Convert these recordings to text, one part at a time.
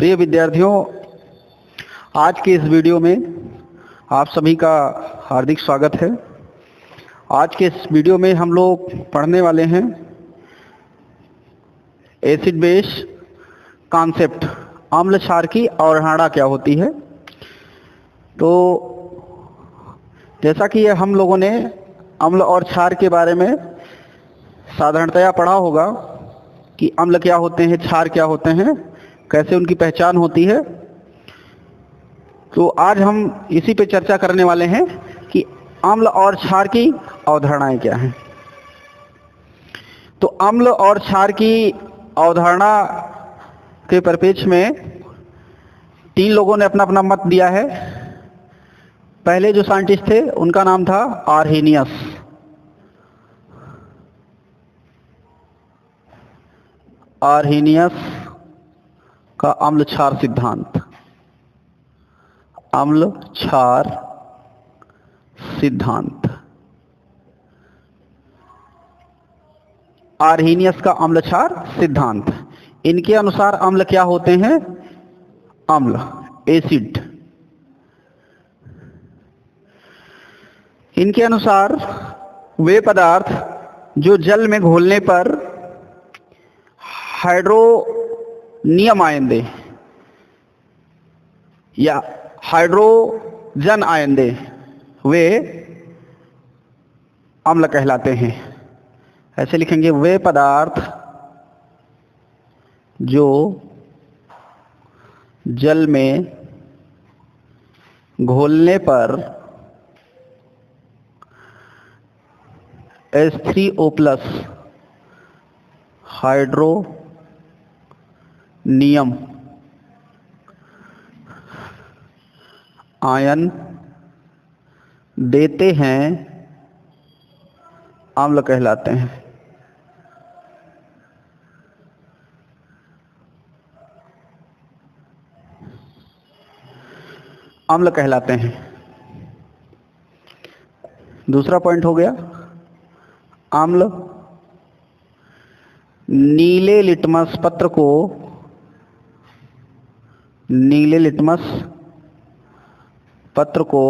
प्रिय विद्यार्थियों, आज के इस वीडियो में आप सभी का हार्दिक स्वागत है। आज के इस वीडियो में हम लोग पढ़ने वाले हैं एसिड बेस कॉन्सेप्ट, अम्ल क्षार की अवधारणा क्या होती है। तो जैसा कि हम लोगों ने अम्ल और क्षार के बारे में साधारणतया पढ़ा होगा कि अम्ल क्या होते हैं, क्षार क्या होते हैं, कैसे उनकी पहचान होती है। तो आज हम इसी पे चर्चा करने वाले हैं कि अम्ल और क्षार की अवधारणाएं क्या हैं। तो अम्ल और क्षार की अवधारणा के परिप्रेक्ष्य में 3 लोगों ने अपना अपना मत दिया है। पहले जो साइंटिस्ट थे उनका नाम था आर्हेनियस। आर्हेनियस का अम्ल क्षार सिद्धांत, अम्ल क्षार सिद्धांत। आर्हेनियस का अम्ल क्षार सिद्धांत। इनके अनुसार अम्ल क्या होते हैं? अम्ल, एसिड। इनके अनुसार वे पदार्थ जो जल में घोलने पर हाइड्रोनियम आयन दे या हाइड्रोजन आयन दे, वे अम्ल कहलाते हैं। ऐसे लिखेंगे, वे पदार्थ जो जल में घोलने पर H3O+ हाइड्रोनियम आयन देते हैं, अम्ल कहलाते हैं। अम्ल कहलाते हैं। दूसरा पॉइंट हो गया, अम्ल नीले लिटमस पत्र को, नीले लिटमस पत्र को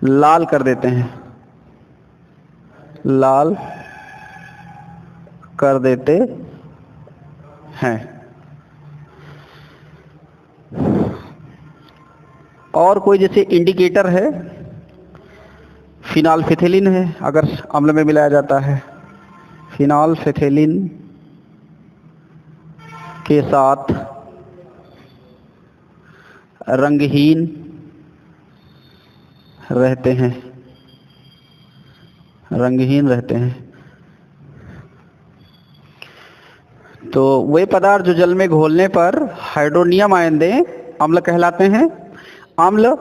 लाल कर देते हैं, लाल कर देते हैं। और कोई जैसे इंडिकेटर है, फिनाल्फिथिलीन है, अगर अम्ल में मिलाया जाता है, फिनाल्फिथिलीन के साथ रंगहीन रहते हैं, रंगहीन रहते हैं। तो वे पदार्थ जो जल में घोलने पर हाइड्रोनियम आयन दें, अम्ल कहलाते हैं। अम्ल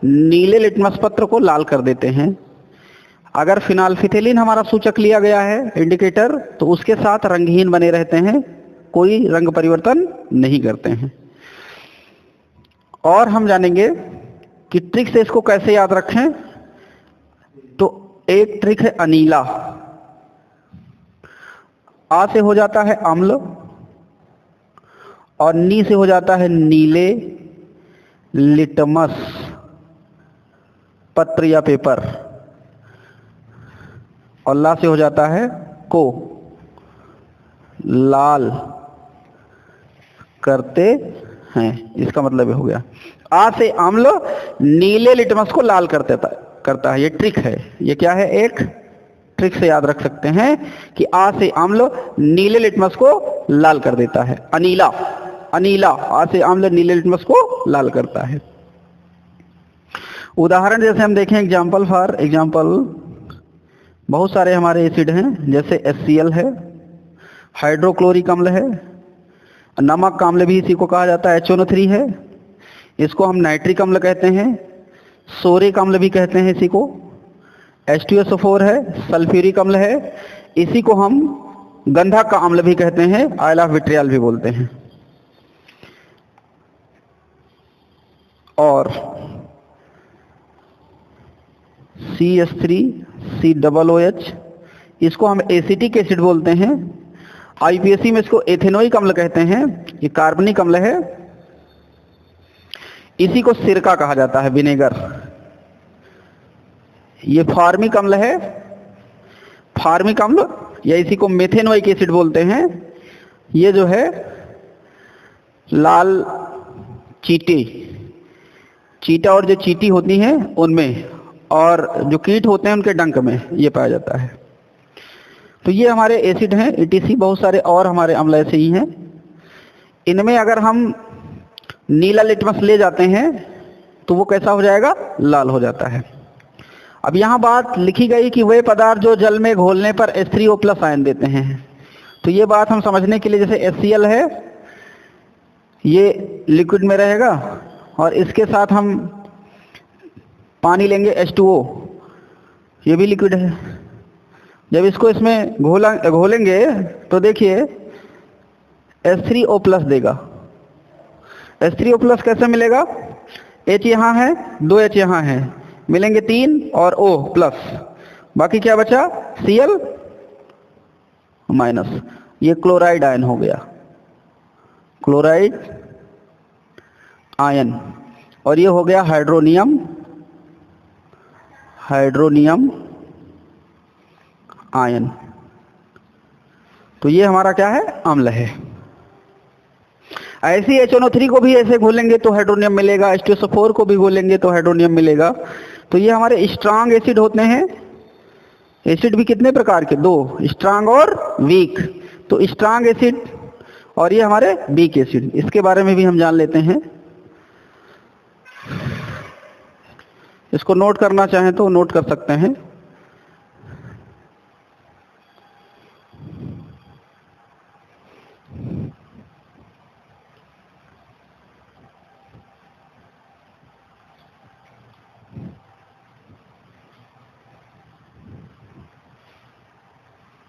नीले लिटमस पत्र को लाल कर देते हैं। अगर फिनाल्फिथिलीन हमारा सूचक लिया गया है, इंडिकेटर, तो उसके साथ रंगहीन बने रहते हैं, कोई रंग परिवर्तन नहीं करते हैं। और हम जानेंगे कि ट्रिक से इसको कैसे याद रखें। तो एक ट्रिक है अनीला। आ से हो जाता है अम्ल और नी से हो जाता है नीले लिटमस पत्र या पेपर, और ला से हो जाता है को, लाल करते हैं। इसका मतलब ये हो गया, आ से अम्ल नीले लिटमस को लाल करता है। ये ट्रिक है। ये क्या है? एक ट्रिक से याद रख सकते हैं कि आ से अम्ल नीले लिटमस को लाल कर देता है। अनीला, अनीला, आ से अम्ल नीले लिटमस को लाल करता है। उदाहरण जैसे हम देखें, एग्जाम्पल फॉर एग्जाम्पल, बहुत सारे हमारे एसिड हैं, जैसे HCl है, हाइड्रोक्लोरिक अम्ल है, नमक का अम्ल भी इसी को कहा जाता है, HNO3 है, इसको हम नाइट्रिक अम्ल कहते हैं, सोरिक अम्ल भी कहते हैं इसी को, H2SO4 है, सल्फ्यूरिक अम्ल है, इसी को हम गंधक का अम्ल भी कहते हैं, ऑयल ऑफ विट्रियल भी बोलते हैं। और CH3COOH, इसको हम एसिटिक एसिड बोलते हैं। आईपीएससी में इसको एथेनोइक अम्ल कहते हैं, ये कार्बनिक अम्ल है। इसी को सिरका कहा जाता है, विनेगर। ये फार्मिक अम्ल है, फार्मिक अम्ल, या इसी को मेथेनोइक एसिड बोलते हैं। ये जो है लाल चीटे, चीटा और जो चीटी होती हैं उनमें, और जो कीट होते हैं उनके डंक में ये पाया जाता है। तो ये हमारे एसिड हैं ईटीसी। बहुत सारे और हमारे अम्ल ऐसे ही हैं। इनमें अगर हम नीला लिटमस ले जाते हैं तो वो कैसा हो जाएगा? लाल हो जाता है। अब यहाँ बात लिखी गई कि वे पदार्थ जो जल में घोलने पर H3O+ आयन देते हैं। तो ये बात हम समझने के लिए, जैसे HCl है, ये लिक्विड में रहेगा और इसके साथ हम पानी लेंगे H2O, ये भी लिक्विड है। जब इसको इसमें घोलेंगे तो देखिए H3O+ देगा। H3O+ कैसे मिलेगा? H यहाँ है, 2 H यहाँ है, मिलेंगे 3 और O+, बाकी क्या बचा? Cl-। ये क्लोराइड आयन हो गया, क्लोराइड आयन। और ये हो गया हाइड्रोनियम, हाइड्रोनियम आयन। तो ये हमारा क्या है? अम्ल है। ऐसे ही HNO3 को भी ऐसे घोलेंगे तो हाइड्रोनियम मिलेगा, H2SO4 को भी घोलेंगे तो हाइड्रोनियम मिलेगा। तो ये हमारे स्ट्रांग एसिड होते हैं। एसिड भी कितने प्रकार के? 2, स्ट्रांग और वीक। तो स्ट्रांग एसिड और ये हमारे वीक एसिड, इसके बारे में भी हम जान लेते हैं। इसको नोट करना चाहें तो नोट कर सकते हैं।